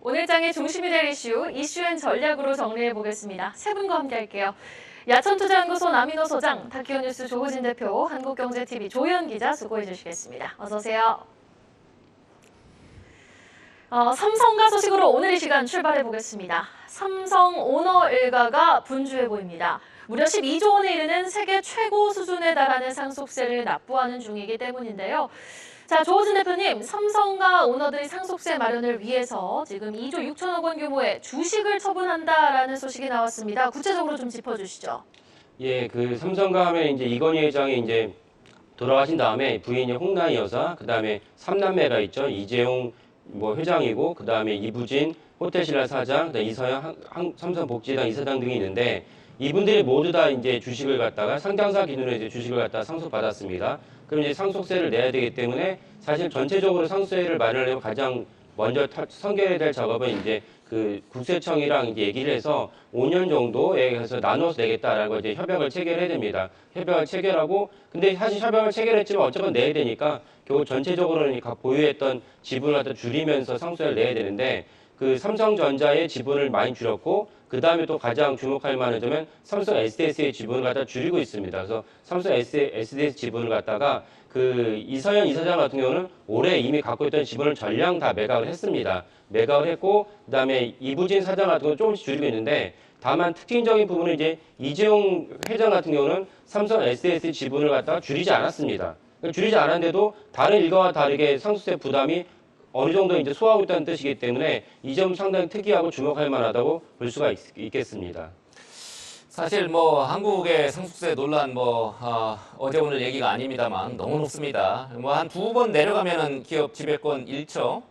오늘 장의 중심이 될 이슈앤 전략으로 정리해 보겠습니다. 세 분과 함께 할게요. 야천투자연구소 남인호 소장, 다키오뉴스 조호진 대표, 한국경제TV 조현 기자 수고해 주시겠습니다. 어서 오세요. 삼성가 소식으로 오늘 이 시간 출발해 보겠습니다. 삼성 오너 일가가 분주해 보입니다. 무려 12조 원에 이르는 세계 최고 수준에 달하는 상속세를 납부하는 중이기 때문인데요. 자, 조호진 대표님, 삼성과 오너들이 상속세 마련을 위해서 지금 2조 6천억 원 규모의 주식을 처분한다라는 소식이 나왔습니다. 구체적으로 좀 짚어주시죠. 예, 그 삼성가 하면 이제 이건희 회장이 이제 돌아가신 다음에 부인이 홍나희 여사, 그 다음에 삼남매가 있죠. 이재용 회장이고, 그 다음에 이부진 호텔신라 사장, 그다음에 이서영 삼성복지당 이사장 등이 있는데, 이분들이 모두 다 이제 주식을 갖다가 상장사 기준으로 이제 주식을 갖다가 상속받았습니다. 그럼 이제 상속세를 내야 되기 때문에 사실 전체적으로 상속세를 마련하려면 가장 먼저 선결해야 될 작업은 이제 그 국세청이랑 이제 얘기를 해서 5년 정도에 해서 나눠서 내겠다라고 이제 협약을 체결해야 됩니다. 협약을 체결하고, 근데 사실 협약을 체결했지만 어쨌건 내야 되니까 결국 전체적으로는 각 보유했던 지분을 갖다 줄이면서 상속세를 내야 되는데, 그 삼성전자의 지분을 많이 줄였고, 그 다음에 또 가장 주목할 만한 점은 삼성 SDS의 지분을 갖다 줄이고 있습니다. 그래서 삼성 SDS 지분을 갖다가 그 이서영 이사장 같은 경우는 올해 이미 갖고 있던 지분을 전량 다 매각을 했습니다. 매각을 했고, 그 다음에 이부진 사장 같은 경우는 조금씩 줄이고 있는데, 다만 특징적인 부분은 이제 이재용 회장 같은 경우는 삼성 SDS 지분을 갖다가 줄이지 않았습니다. 줄이지 않았는데도 다른 일가와 다르게 상속세 부담이 어느 정도 이제 소화하고 있다는 뜻이기 때문에 이 점 상당히 특이하고 주목할 만하다고 볼 수가 있겠습니다. 사실 한국의 상속세 논란 어제 오늘 얘기가 아닙니다만 너무 높습니다. 한 두 번 내려가면은 기업 지배권 잃죠.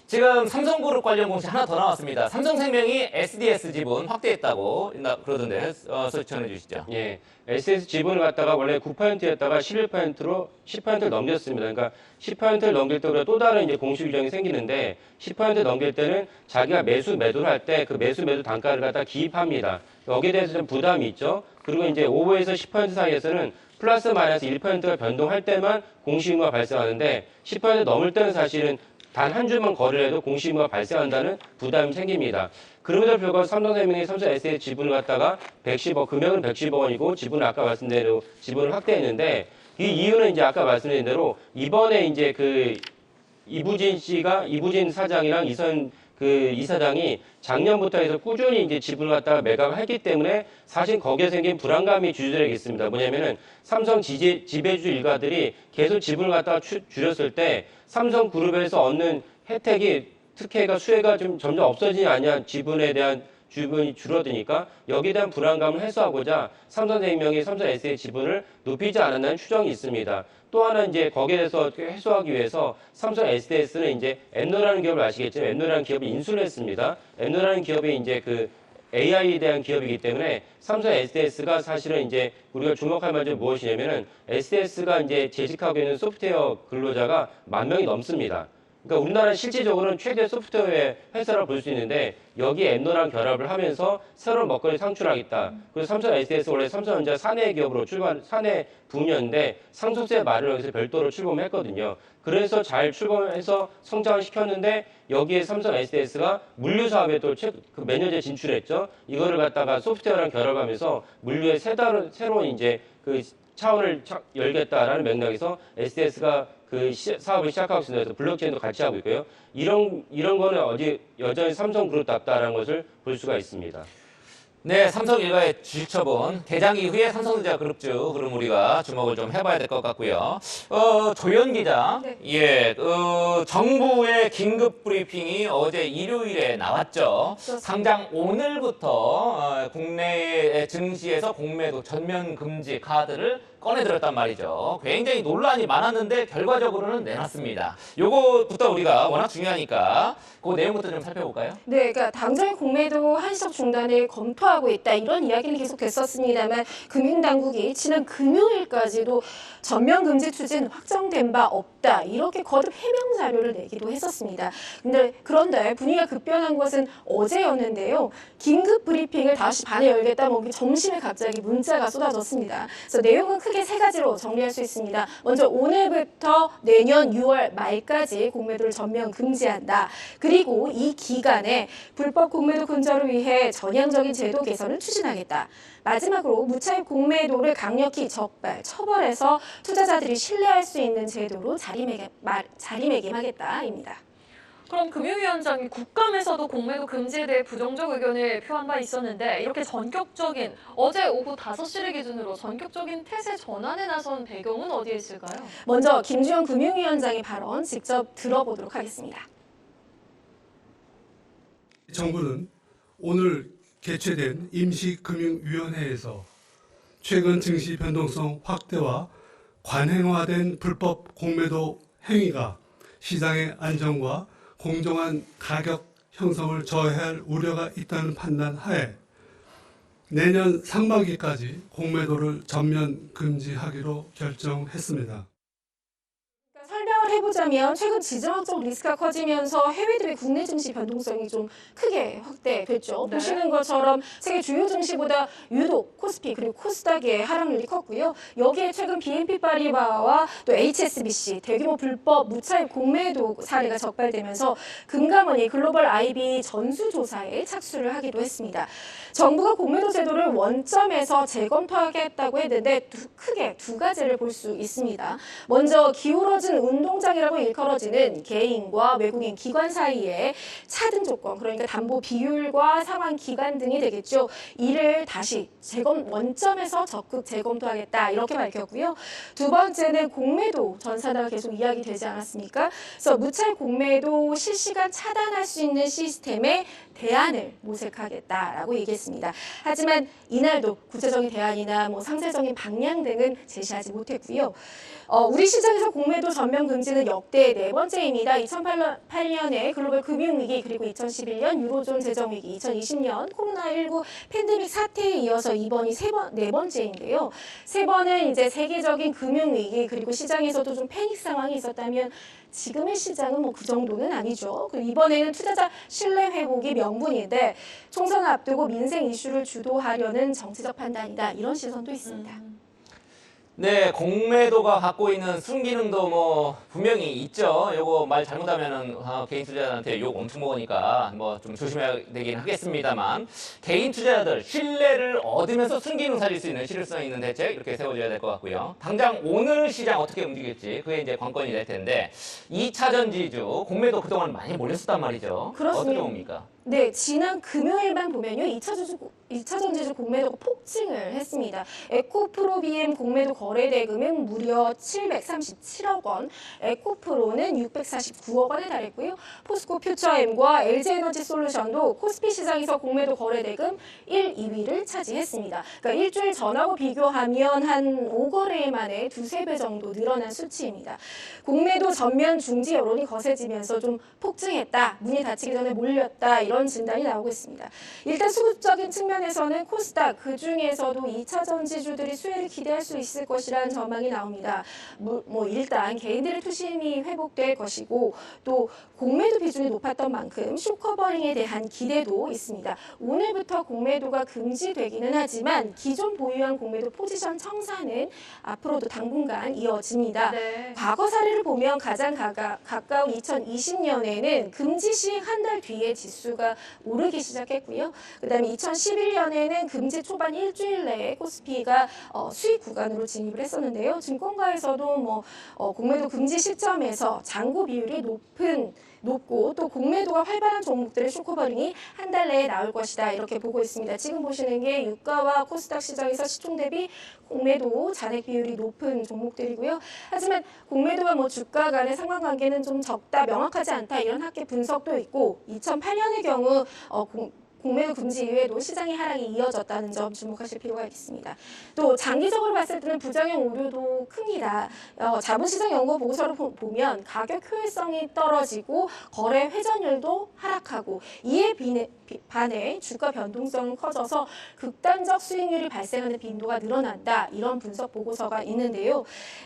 지금 삼성그룹 관련 공시 하나 더 나왔습니다. 삼성생명이 SDS 지분 확대했다고 그러던데 소식 전해주시죠. 예, SDS 지분을 갖다가 원래 9%였다가 11%로 10%를 넘겼습니다. 그러니까 10%를 넘길 때 또 다른 이제 공시 규정이 생기는데, 10% 넘길 때는 자기가 매도를 할 때 그 매도 단가를 갖다 기입합니다. 여기에 대해서 좀 부담이 있죠. 그리고 이제 5에서 10% 사이에서는 플러스 마이너스 1%가 변동할 때만 공시의무가 발생하는데, 10% 넘을 때는 사실은 단 한 주만 거래를 해도 공시의무가 발생한다는 부담이 생깁니다. 그럼에도 불구하고 삼성생명이 삼성 SDS 지분을 갖다가 110억, 금액은 110억 원이고 지분을 아까 말씀드린 대로 지분을 확대했는데, 이 이유는 이제 아까 말씀드린 대로 이번에 이제 그 이부진 사장이랑 이선 그 이사장이 작년부터 해서 꾸준히 이제 지분을 갖다가 매각을 했기 때문에 사실 거기에 생긴 불안감이 주주들에게 있습니다. 뭐냐면은 삼성 지배주 일가들이 계속 지분을 갖다가 줄였을 때 삼성그룹에서 얻는 혜택이 특혜가 수혜가 좀 점점 없어지지 않냐, 지분에 대한 지분이 줄어드니까 여기에 대한 불안감을 해소하고자 삼성생명이 삼성 S의 지분을 높이지 않았다는 추정이 있습니다. 또 하나 이제 거기에 대해서 해소하기 위해서 삼성 SDS는 이제 엠노라는 기업을 아시겠지만 엠노라는 기업을 인수를 했습니다. 엠노라는 기업이 이제 그 AI에 대한 기업이기 때문에 삼성 SDS가 사실은 이제 우리가 주목할 만한 점이 무엇이냐면은 SDS가 이제 재직하고 있는 소프트웨어 근로자가 10,000명이 넘습니다. 그러니까 우리나라 실질적으로는 최대 소프트웨어 회사라고 볼 수 있는데, 여기에 엠노랑 결합을 하면서 새로운 먹거리를 창출하겠다. 그래서 삼성 SDS 원래 삼성전자 사내 기업으로 사내 분야인데 상속세 마련을 위해서 별도로 출범했거든요. 그래서 잘 출범해서 성장을 시켰는데, 여기에 삼성 SDS가 물류 사업에 또 몇 년째 진출했죠. 이거를 갖다가 소프트웨어랑 결합하면서 물류의 새로운 이제 그 차원을 열겠다라는 맥락에서 SDS가 그 사업을 시작하고 있습니다. 그래서 블록체인도 같이 하고 있고요. 이런 거는 여전히 삼성그룹답다라는 것을 볼 수가 있습니다. 네, 삼성 일가의 주식 처분 개장 이후에 삼성전자 그룹주 그럼 우리가 주목을 좀 해봐야 될 것 같고요. 조현 기자, 네. 예, 정부의 긴급 브리핑이 어제 일요일에 나왔죠. 그렇습니다. 당장 오늘부터 국내 증시에서 공매도 전면 금지 카드를 꺼내들었단 말이죠. 굉장히 논란이 많았는데 결과적으로는 내놨습니다. 요거부터 우리가 워낙 중요하니까 그 내용부터 좀 살펴볼까요? 네, 그러니까 당장 공매도 한시적 중단을 검토하고 있다 이런 이야기는 계속 됐었습니다만 금융당국이 지난 금요일까지도 전면 금지 추진 확정된 바 없다 이렇게 거듭 해명 자료를 내기도 했었습니다. 그런데 분위기가 급변한 것은 어제였는데요. 긴급 브리핑을 다시 반에 열겠다 점심에 갑자기 문자가 쏟아졌습니다. 그래서 내용은 크게 세 가지로 정리할 수 있습니다. 먼저 오늘부터 내년 6월 말까지 공매도를 전면 금지한다. 그리고 이 기간에 불법 공매도 근절을 위해 전향적인 제도 개선을 추진하겠다. 마지막으로 무차입 공매도를 강력히 적발, 처벌해서 투자자들이 신뢰할 수 있는 제도로 자리매김하겠다입니다. 그럼 금융위원장이 국감에서도 공매도 금지에 대해 부정적 의견을 표한 바 있었는데 이렇게 전격적인 어제 오후 5시를 기준으로 전격적인 태세 전환에 나선 배경은 어디에 있을까요? 먼저 김주영 금융위원장의 발언 직접 들어보도록 하겠습니다. 정부는 오늘 개최된 임시금융위원회에서 최근 증시 변동성 확대와 관행화된 불법 공매도 행위가 시장의 안정과 공정한 가격 형성을 저해할 우려가 있다는 판단 하에 내년 상반기까지 공매도를 전면 금지하기로 결정했습니다. 설명을 해보자면 최근 지정학적 리스크가 커지면서 해외 대비 국내 증시 변동성이 좀 크게 확대됐죠. 네. 보시는 것처럼 세계 주요 증시보다 유독 코스피 그리고 코스닥의 하락률이 컸고요. 여기에 최근 BNP 파리바와 또 HSBC 대규모 불법 무차입 공매도 사례가 적발되면서 금감원이 글로벌 IB 전수조사에 착수를 하기도 했습니다. 정부가 공매도 제도를 원점에서 재검토하겠다고 했는데 크게 두 가지를 볼 수 있습니다. 먼저 기울어진 운동장이라고 일컬어지는 개인과 외국인 기관 사이의 차등 조건, 그러니까 담보 비율과 상환 기간 등이 되겠죠. 이를 다시 원점에서 적극 재검토하겠다 이렇게 밝혔고요. 두 번째는 공매도 전사다가 계속 이야기되지 않았습니까? 그래서 무차입 공매도 실시간 차단할 수 있는 시스템의 대안을 모색하겠다라고 얘기했습니다. 하지만 이날도 구체적인 대안이나 상세적인 방향 등은 제시하지 못했고요. 우리 시장에서 공매도 전면 금지는 역대 네 번째입니다. 2008년에 글로벌 금융위기, 그리고 2011년 유로존 재정위기, 2020년 코로나19 팬데믹 사태에 이어서 이번이 네 번째인데요. 세 번은 이제 세계적인 금융위기 그리고 시장에서도 좀 패닉 상황이 있었다면 지금의 시장은 그 정도는 아니죠. 이번에는 투자자 신뢰 회복이 명분인데 총선을 앞두고 민생 이슈를 주도하려는 정치적 판단이다. 이런 시선도 있습니다. 네, 공매도가 갖고 있는 순기능도 분명히 있죠. 요거 말 잘못하면은 개인 투자자한테 욕 엄청 먹으니까 좀 조심해야 되긴 하겠습니다만, 개인 투자자들 신뢰를 얻으면서 순기능 살릴 수 있는 실효성 있는 대책 이렇게 세워줘야 될 것 같고요. 당장 오늘 시장 어떻게 움직일지 그게 이제 관건이 될 텐데, 2차 전지주 공매도 그동안 많이 몰렸었단 말이죠. 그렇습니다. 어떻게 봅니까? 네, 지난 금요일만 보면요, 2차 전지주 공매도가 폭증을 했습니다. 에코프로 BM 공매도 거래 대금은 무려 737억 원, 에코프로는 649억 원에 달했고요. 포스코 퓨처엠과 LG에너지 솔루션도 코스피 시장에서 공매도 거래 대금 1, 2위를 차지했습니다. 그러니까 일주일 전하고 비교하면 한 5거래 만에 두세 배 정도 늘어난 수치입니다. 공매도 전면 중지 여론이 거세지면서 좀 폭증했다, 문이 닫히기 전에 몰렸다, 이런 진단이 나오고 있습니다. 일단 수급적인 측면에서는 코스닥, 그중에서도 2차 전지주들이 수혜를 기대할 수 있을 것이라는 전망이 나옵니다. 일단 개인들의 투심이 회복될 것이고, 또 공매도 비중이 높았던 만큼 숏커버링에 대한 기대도 있습니다. 오늘부터 공매도가 금지되기는 하지만 기존 보유한 공매도 포지션 청산은 앞으로도 당분간 이어집니다. 네. 과거 사례를 보면 가장 가까운 2020년에는 금지 시행 한 달 뒤에 지수가 오르기 시작했고요. 그다음에 2011년에는 금지 초반 일주일 내에 코스피가 수익 구간으로 진입을 했었는데요. 증권가에서도 공매도 금지 시점에서 잔고 비율이 높고 또 공매도가 활발한 종목들의 숏커버링이 한 달 내에 나올 것이다, 이렇게 보고 있습니다. 지금 보시는 게 유가와 코스닥 시장에서 시총 대비 공매도 잔액 비율이 높은 종목들이고요. 하지만 공매도와 주가 간의 상관관계는 좀 적다, 명확하지 않다, 이런 학계 분석도 있고, 2008년의 경우 공매도 금지 이후에도 시장의 하락이 이어졌다는 점 주목하실 필요가 있습니다. 또 장기적으로 봤을 때는 부작용 우려도 큽니다. 자본시장 연구 보고서를 보면 가격 효율성이 떨어지고 거래 회전율도 하락하고, 이에 반해 주가 변동성은 커져서 극단적 수익률이 발생하는 빈도가 늘어난다, 이런 분석 보고서가 있는데요.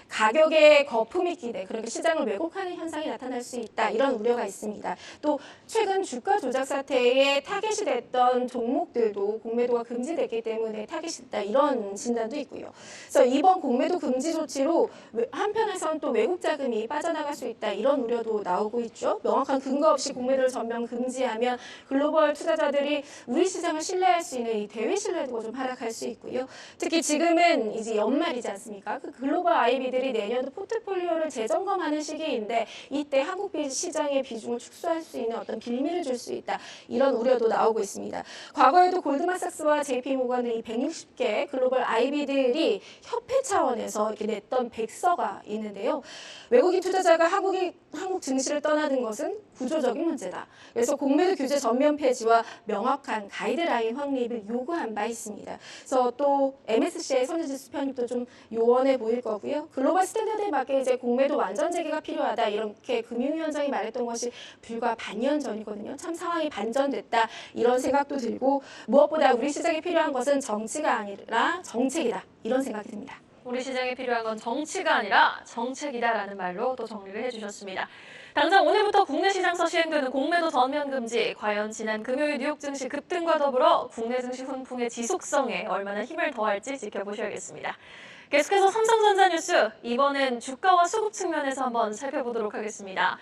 가격의 거품이 기대, 그러니까 시장을 왜곡하는 현상이 나타날 수 있다, 이런 우려가 있습니다. 또 최근 주가 조작 사태에 타겟이 됐던 금지됐던 종목들도 공매도가 금지됐기 때문에 타깃이 있다 이런 진단도 있고요. 그래서 이번 공매도 금지 조치로 한편에선 또 외국 자금이 빠져나갈 수 있다 이런 우려도 나오고 있죠. 명확한 근거 없이 공매도를 전면 금지하면 글로벌 투자자들이 우리 시장을 신뢰할 수 있는 이 대외 신뢰도가 좀 하락할 수 있고요. 특히 지금은 이제 연말이지 않습니까? 그 글로벌 IB들이 내년도 포트폴리오를 재점검하는 시기인데 이때 한국 시장의 비중을 축소할 수 있는 어떤 빌미를 줄 수 있다. 이런 우려도 나오고 있습니다. 과거에도 골드만삭스와 JP모건 등 이 160개 글로벌 IB들이 협회 차원에서 이렇게 냈던 백서가 있는데요. 외국인 투자자가 한국 증시를 떠나는 것은 구조적인 문제다. 그래서 공매도 규제 전면 폐지와 명확한 가이드라인 확립을 요구한 바 있습니다. 그래서 또 MSCI 선진지수 편입도 좀 요원해 보일 거고요. 글로벌 스탠다드에 맞게 이제 공매도 완전 재개가 필요하다 이렇게 금융위원장이 말했던 것이 불과 반년 전이거든요. 참 상황이 반전됐다 이런 생각도 들고 무엇보다 우리 시장에 필요한 것은 정치가 아니라 정책이다 이런 생각이 듭니다. 우리 시장에 필요한 건 정치가 아니라 정책이다라는 말로 또 정리를 해주셨습니다. 당장 오늘부터 국내 시장에서 시행되는 공매도 전면 금지, 과연 지난 금요일 뉴욕 증시 급등과 더불어 국내 증시 훈풍의 지속성에 얼마나 힘을 더할지 지켜보셔야겠습니다. 계속해서 삼성전자 뉴스, 이번엔 주가와 수급 측면에서 한번 살펴보도록 하겠습니다.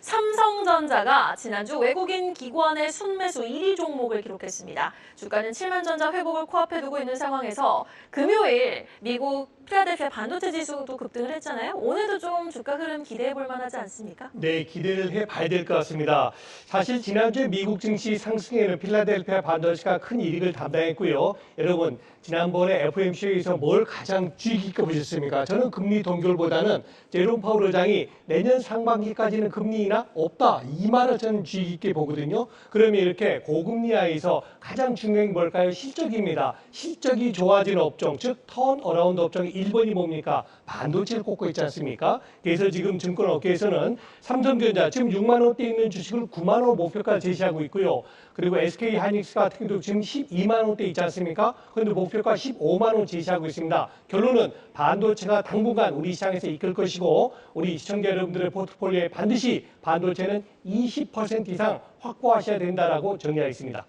삼성전자가 지난주 외국인 기관의 순매수 1위 종목을 기록했습니다. 주가는 7만 전자 회복을 코앞에 두고 있는 상황에서 금요일 미국 필라델피아 반도체 지수도 급등을 했잖아요. 오늘도 좀 주가 흐름 기대해 볼 만하지 않습니까? 네, 기대를 해봐야 될 것 같습니다. 사실 지난주에 미국 증시 상승에는 필라델피아 반도체가 큰 이익을 담당했고요. 여러분, 지난번에 FOMC에서 뭘 가장 주의 깊게 보셨습니까? 저는 금리 동결보다는 제롬 파월 의장이 내년 상반기까지는 금리 인하 없다. 이 말을 저는 주의 깊게 보거든요. 그러면 이렇게 고금리 하에서 가장 중요한 게 뭘까요? 실적입니다. 실적이 좋아지는 업종, 즉 턴어라운드 업종이 1번이 뭡니까? 반도체를 꼽고 있지 않습니까? 그래서 지금 증권업계에서는 삼성전자 지금 6만 원대 있는 주식을 9만 원 목표가를 제시하고 있고요. 그리고 SK 하이닉스 같은 경우도 지금 12만 원대 있지 않습니까? 그런데 목표가 15만 원 제시하고 있습니다. 결론은 반도체가 당분간 우리 시장에서 이끌 것이고 우리 시청자 여러분들의 포트폴리오에 반드시 반도체는 20% 이상 확보하셔야 된다라고 정리하겠습니다.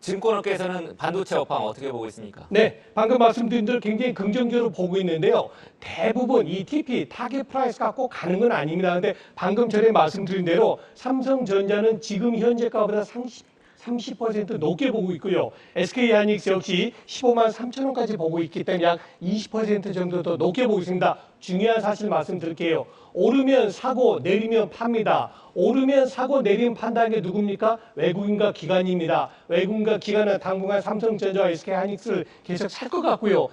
증권업계에서는 반도체 업황 어떻게 보고 있습니까? 네, 방금 말씀드린 대로 굉장히 긍정적으로 보고 있는데요. 대부분 이 TP, 타겟 프라이스 갖고 가는 건 아닙니다. 근데 방금 전에 말씀드린 대로 삼성전자는 지금 현재가보다 30% 높게 보고 있고요. SK 하이닉스 역시 15만 3천 원까지 보고 있기 때문에 약 20% 정도 더 높게 보고 있습니다. 중요한 사실 말씀드릴게요. 오르면 사고, 내리면 팝니다. 오르면 사고, 내리면 판다는 게 누굽니까? 외국인과 기관입니다. 외국인과 기관은 당분간 삼성전자와 SK 하이닉스를 계속 살 것 같고요.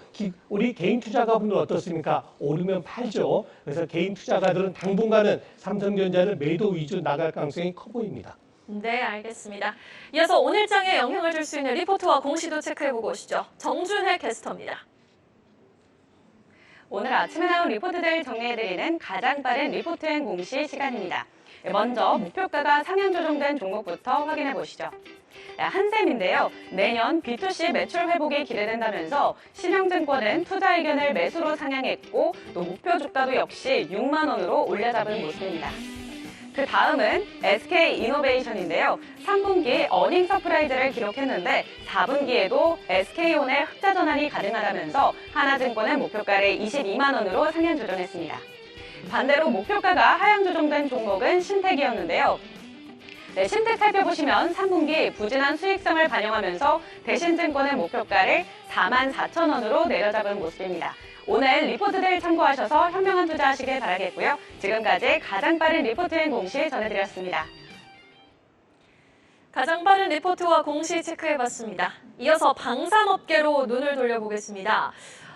우리 개인 투자가분들 어떻습니까? 오르면 팔죠. 그래서 개인 투자가들은 당분간은 삼성전자는 매도 위주로 나갈 가능성이 커 보입니다. 네, 알겠습니다. 이어서 오늘장에 영향을 줄 수 있는 리포트와 공시도 체크해보고 오시죠. 정준혜 캐스터입니다. 오늘 아침에 나온 리포트들 정리해드리는 가장 빠른 리포트 앤 공시 시간입니다. 먼저 목표가가 상향 조정된 종목부터 확인해 보시죠. 한샘인데요. 내년 B2C 매출 회복이 기대된다면서 신영증권은 투자 의견을 매수로 상향했고 또 목표 주가도 역시 6만 원으로 올려잡은 모습입니다. 그 다음은 SK이노베이션인데요. 3분기 어닝 서프라이즈를 기록했는데 4분기에도 SK온의 흑자 전환이 가능하다면서 하나증권은 목표가를 22만 원으로 상향 조정했습니다. 반대로 목표가가 하향 조정된 종목은 신택이었는데요. 네, 신택 살펴보시면 3분기 부진한 수익성을 반영하면서 대신증권의 목표가를 4만 4천 원으로 내려잡은 모습입니다. 오늘 리포트들 참고하셔서 현명한 투자하시길 바라겠고요. 지금까지 가장 빠른 리포트 앤 공시 전해드렸습니다. 가장 빠른 리포트와 공시 체크해봤습니다. 이어서 방산업계로 눈을 돌려보겠습니다.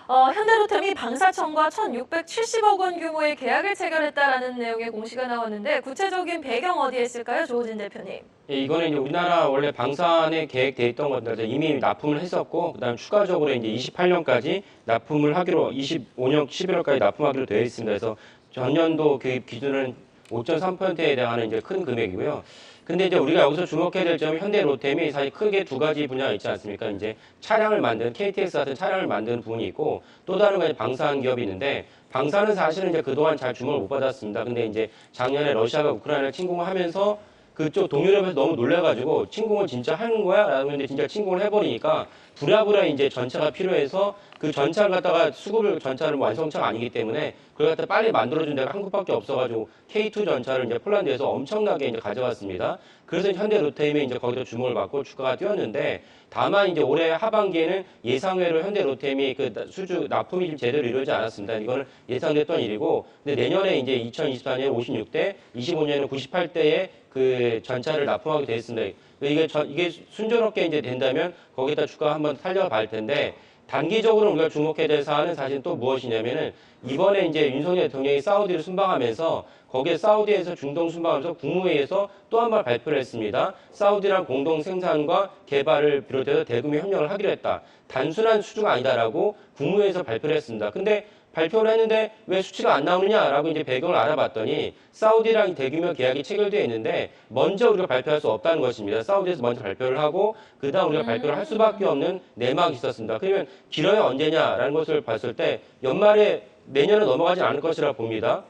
현대로템이 방사청과 1,670억 원 규모의 계약을 체결했다라는 내용의 공시가 나왔는데 구체적인 배경 어디에 있을까요, 조호진 대표님? 예, 이거는 이제 우리나라 원래 방산에 계획돼 있던 건데 이미 납품을 했었고 그다음 추가적으로 이제 28년까지 납품을 하기로 25년 11월까지 납품하기로 되어 있습니다. 그래서 전년도 그 기준은 5.3%에 해당하는 이제 큰 금액이고요. 근데 이제 우리가 여기서 주목해야 될 점은 현대로템이 사실 크게 두 가지 분야가 있지 않습니까? 이제 차량을 만드는 KTX 같은 차량을 만드는 부분이 있고 또 다른 건 방산 기업이 있는데 방산은 사실은 이제 그동안 잘 주목을 못 받았습니다. 근데 이제 작년에 러시아가 우크라이나를 침공하면서 그쪽 동유럽에서 너무 놀래가지고 침공을 진짜 하는 거야? 라고 했는데 진짜 침공을 해버리니까 부랴부랴 이제 전차가 필요해서 그 전차를 갖다가 수급을 전차를 완성차가 아니기 때문에 그걸 갖다 빨리 만들어준 데가 한국밖에 없어가지고 K2 전차를 이제 폴란드에서 엄청나게 이제 가져갔습니다. 그래서 현대 로템이 이제 거기서 주목을 받고 주가가 뛰었는데 다만 이제 올해 하반기에는 예상외로 현대 로템이 그 수주 납품이 좀 제대로 이루어지지 않았습니다. 이거는 예상됐던 일이고 근데 내년에 이제 2024년 56대, 25년에 98대의 그 전차를 납품하게 돼 있습니다. 이게 순조롭게 이제 된다면 거기다 주가 한번 살려볼 텐데 단기적으로 우리가 주목해야 될 사안은 사실 또 무엇이냐면은 이번에 이제 윤석열 대통령이 사우디를 순방하면서 거기에 사우디에서 중동 순방하면서 국무회의에서 또 한 번 발표를 했습니다. 사우디랑 공동 생산과 개발을 비롯해서 대규모 협력을 하기로 했다. 단순한 수주가 아니다라고 국무회의에서 발표를 했습니다. 근데 발표를 했는데 왜 수치가 안 나오느냐라고 이제 배경을 알아봤더니 사우디랑 대규모 계약이 체결되어 있는데 먼저 우리가 발표할 수 없다는 것입니다. 사우디에서 먼저 발표를 하고 그다음 우리가 발표를 할 수밖에 없는 내막이 있었습니다. 그러면 길어야 언제냐라는 것을 봤을 때 연말에 내년은 넘어가지 않을 것이라 봅니다.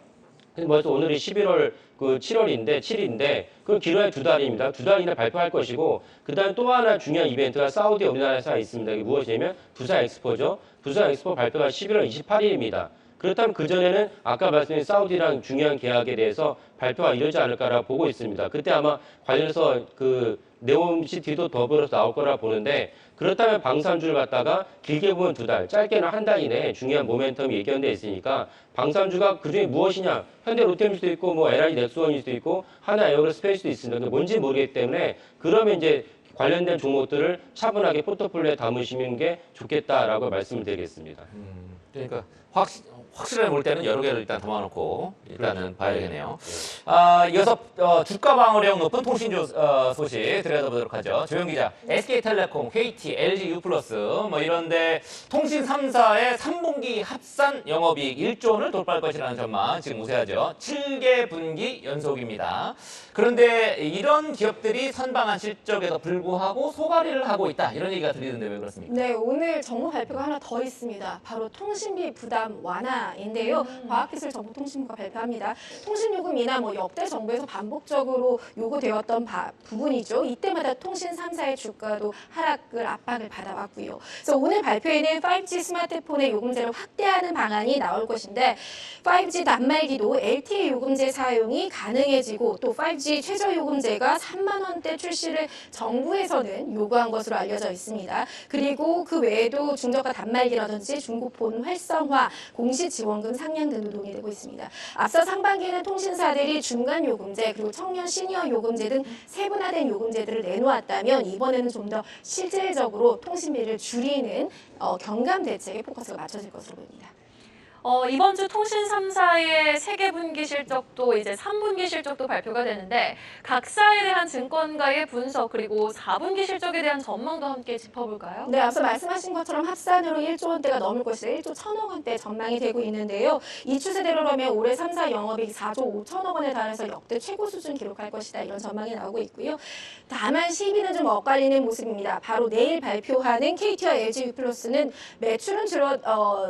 벌써 오늘이 11월 7일인데 그건 길어야 2달입니다. 2달이나 발표할 것이고 그다음에 또 하나 중요한 이벤트가 사우디 우리나라에서 있습니다. 이게 무엇이냐면 부산 엑스포죠. 부산 엑스포 발표가 11월 28일입니다. 그렇다면 그전에는 아까 말씀드린 사우디랑 중요한 계약에 대해서 발표가 이르지 않을까라고 보고 있습니다. 그때 아마 관련해서 그 네옴시티도 더불어서 나올 거라 보는데 그렇다면 방산주를 갖다가 길게 보면 2달, 짧게는 한 달 이내에 중요한 모멘텀이 예견돼 있으니까 방산주가 그중에 무엇이냐? 현대 로템일 수도 있고 뭐 LG 넥스원일 수도 있고 하나 에어로스페이스도 있습니다. 근데 뭔지 모르기 때문에 그러면 이제 관련된 종목들을 차분하게 포트폴리오에 담으시는 게 좋겠다라고 말씀을 드리겠습니다. 그러니까 확실하게 볼 때는 여러 개를 일단 담아놓고 일단은 봐야겠네요. 이어서 주가 방어력 높은 통신주 소식 들여다보도록 하죠. 조영 기자, SK텔레콤, KT, LG U+, 뭐 이런데 통신 3사의 3분기 합산 영업이익 1조 원을 돌파할 것이라는 전망 지금 우세하죠. 7개 분기 연속입니다. 그런데 이런 기업들이 선방한 실적에도 불구하고 소가리를 하고 있다 이런 얘기가 들리는데 왜 그렇습니까? 네, 오늘 정부 발표가 하나 더 있습니다. 바로 통신비 부담 완화인데요. 과학기술정보통신부가 발표합니다. 통신요금이나 뭐 역대 정부에서 반복적으로 요구되었던 부분이죠. 이때마다 통신 3사의 주가도 하락을 압박을 받아왔고요. 그래서 오늘 발표에는 5G 스마트폰의 요금제를 확대하는 방안이 나올 것인데 5G 단말기도 LTE 요금제 사용이 가능해지고 또 5G 최저 요금제가 3만 원대 출시를 정부에서는 요구한 것으로 알려져 있습니다. 그리고 그 외에도 중저가 단말기라든지 중고폰 활성화, 공시지원금 상향 등도 논의되고 있습니다. 앞서 상반기에는 통신사들이 중간 요금제 그리고 청년 시니어 요금제 등 세분화된 요금제들을 내놓았다면 이번에는 좀 더 실질적으로 통신비를 줄이는 경감 대책에 포커스가 맞춰질 것으로 보입니다. 이번 주 통신 3사의 세계 분기 실적도 이제 3분기 실적도 발표가 되는데 각사에 대한 증권가의 분석 그리고 4분기 실적에 대한 전망도 함께 짚어볼까요? 네, 앞서 말씀하신 것처럼 합산으로 1조 원대가 넘을 것이다. 1조 1천억 원대 전망이 되고 있는데요. 이 추세대로라면 올해 3사 영업이익 4조 5천억 원에 달해서 역대 최고 수준 기록할 것이다. 이런 전망이 나오고 있고요. 다만 시비는 좀 엇갈리는 모습입니다. 바로 내일 발표하는 KT와 LG U+는 매출은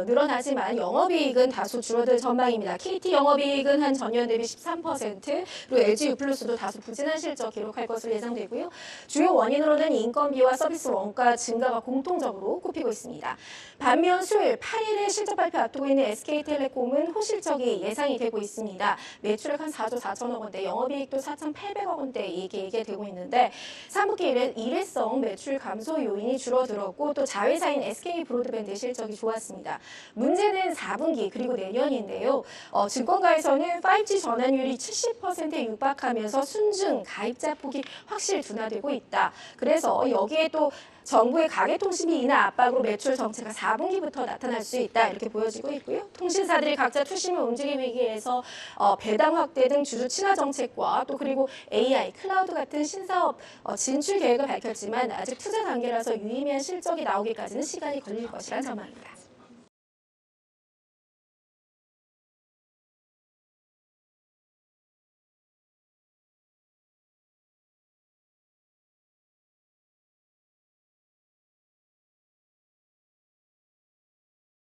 늘어나지만 영업이익은 다소 줄어들 전망입니다. KT 영업이익은 한 전년 대비 13%, 그리고 LG U+도 다소 부진한 실적 기록할 것으로 예상되고요. 주요 원인으로는 인건비와 서비스 원가 증가가 공통적으로 꼽히고 있습니다. 반면 수요일 8일에 실적 발표 앞두고 있는 SK텔레콤은 호실적이 예상이 되고 있습니다. 매출액 한 4조 4천억 원대, 영업이익도 4,800억 원대 이게 예상되고 있는데 3분기 일회성 매출 감소 요인이 줄어들었고 또 자회사인 SK브로드밴드 실적이 좋았습니다. 문제는 4분기 그리고 내년인데요. 증권가에서는 5G 전환율이 70%에 육박하면서 순증 가입자 폭이 확실히 둔화되고 있다. 그래서 여기에 또 정부의 가계통신비 인하 압박으로 매출 정체가 4분기부터 나타날 수 있다 이렇게 보여지고 있고요. 통신사들이 각자 투심을 움직이기 위해서 배당 확대 등 주주 친화 정책과 또 그리고 AI, 클라우드 같은 신사업 진출 계획을 밝혔지만 아직 투자 단계라서 유의미한 실적이 나오기까지는 시간이 걸릴 것이라는 전망입니다.